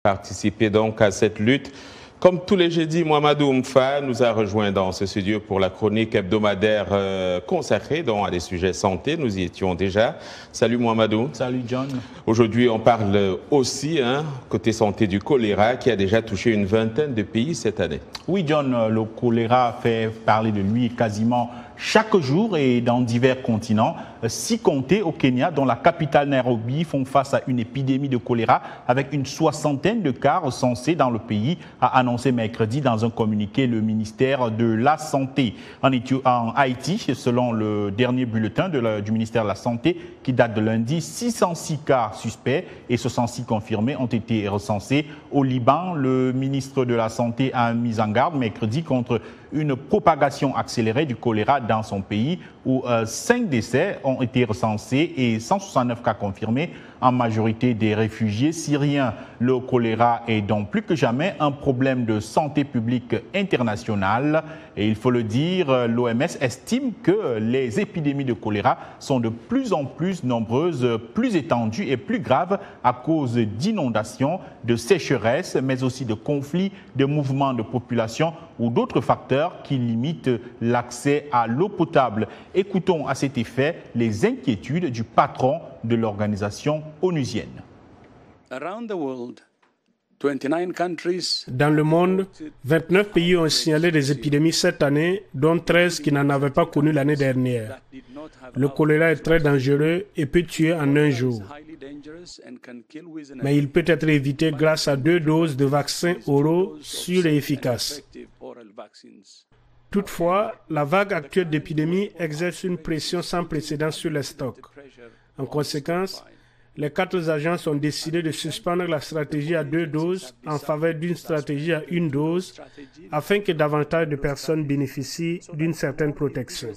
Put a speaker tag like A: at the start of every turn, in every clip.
A: Participer donc à cette lutte. Comme tous les jeudis, Mouhamadou Oumfa nous a rejoint dans ce studio pour la chronique hebdomadaire consacrée donc à des sujets santé. Nous y étions déjà. Salut Mouhamadou.
B: Salut John.
A: Aujourd'hui, on parle aussi, côté santé, du choléra qui a déjà touché une vingtaine de pays cette année.
B: Oui John, le choléra fait parler de lui quasiment chaque jour et dans divers continents. Si compter au Kenya, dont la capitale Nairobi, font face à une épidémie de choléra avec une soixantaine de cas recensés dans le pays, a annoncé mercredi dans un communiqué le ministère de la Santé. En Haïti, selon le dernier bulletin du ministère de la Santé, qui date de lundi, 606 cas suspects et 66 confirmés ont été recensés. Au Liban, le ministre de la Santé a mis en garde mercredi contre une propagation accélérée du choléra dans son pays où 5 décès ont été recensés et 169 cas confirmés, en majorité des réfugiés syriens. Le choléra est donc plus que jamais un problème de santé publique internationale et il faut le dire, l'OMS estime que les épidémies de choléra sont de plus en plus nombreuses, plus étendues et plus graves à cause d'inondations, de sécheresses, mais aussi de conflits, de mouvements de population ou d'autres facteurs qui limitent l'accès à l'eau potable. Écoutons à cet effet les inquiétudes du patron de l'organisation onusienne.
C: Dans le monde, 29 pays ont signalé des épidémies cette année, dont 13 qui n'en avaient pas connu l'année dernière. Le choléra est très dangereux et peut tuer en un jour. Mais il peut être évité grâce à 2 doses de vaccins oraux sûrs et efficaces. Toutefois, la vague actuelle d'épidémie exerce une pression sans précédent sur les stocks. En conséquence, les 4 agences ont décidé de suspendre la stratégie à 2 doses en faveur d'une stratégie à 1 dose afin que davantage de personnes bénéficient d'une certaine protection.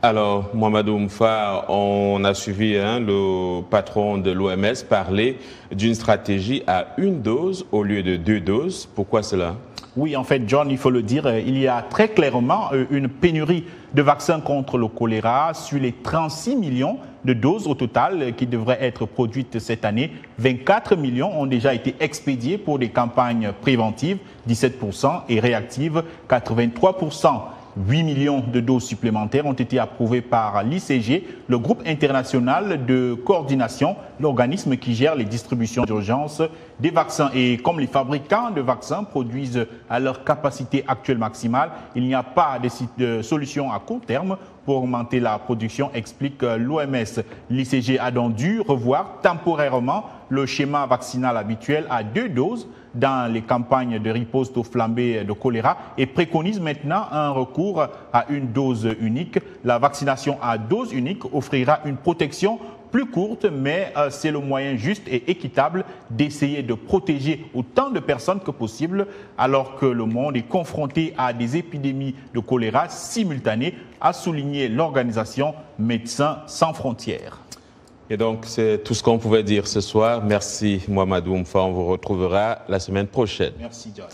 A: Alors, Mouhamadou Oumfa, on a suivi le patron de l'OMS parler d'une stratégie à 1 dose au lieu de 2 doses. Pourquoi cela ?
B: Oui, en fait, John, il faut le dire, il y a très clairement une pénurie de vaccins contre le choléra. Sur les 36 millions de doses au total qui devraient être produites cette année, 24 millions ont déjà été expédiés pour des campagnes préventives, 17%, et réactives, 83%. 8 millions de doses supplémentaires ont été approuvées par l'ICG, le groupe international de coordination, l'organisme qui gère les distributions d'urgence des vaccins. Et comme les fabricants de vaccins produisent à leur capacité actuelle maximale, il n'y a pas de solution à court terme pour augmenter la production, explique l'OMS. L'ICG a donc dû revoir temporairement le schéma vaccinal habituel à 2 doses dans les campagnes de riposte aux flambées de choléra et préconise maintenant un recours à 1 dose unique. La vaccination à dose unique offrira une protection plus courte, mais c'est le moyen juste et équitable d'essayer de protéger autant de personnes que possible alors que le monde est confronté à des épidémies de choléra simultanées, a souligné l'organisation Médecins sans frontières.
A: Et donc, c'est tout ce qu'on pouvait dire ce soir. Merci Mouhamadou Oumfa. On vous retrouvera la semaine prochaine.
B: Merci, John.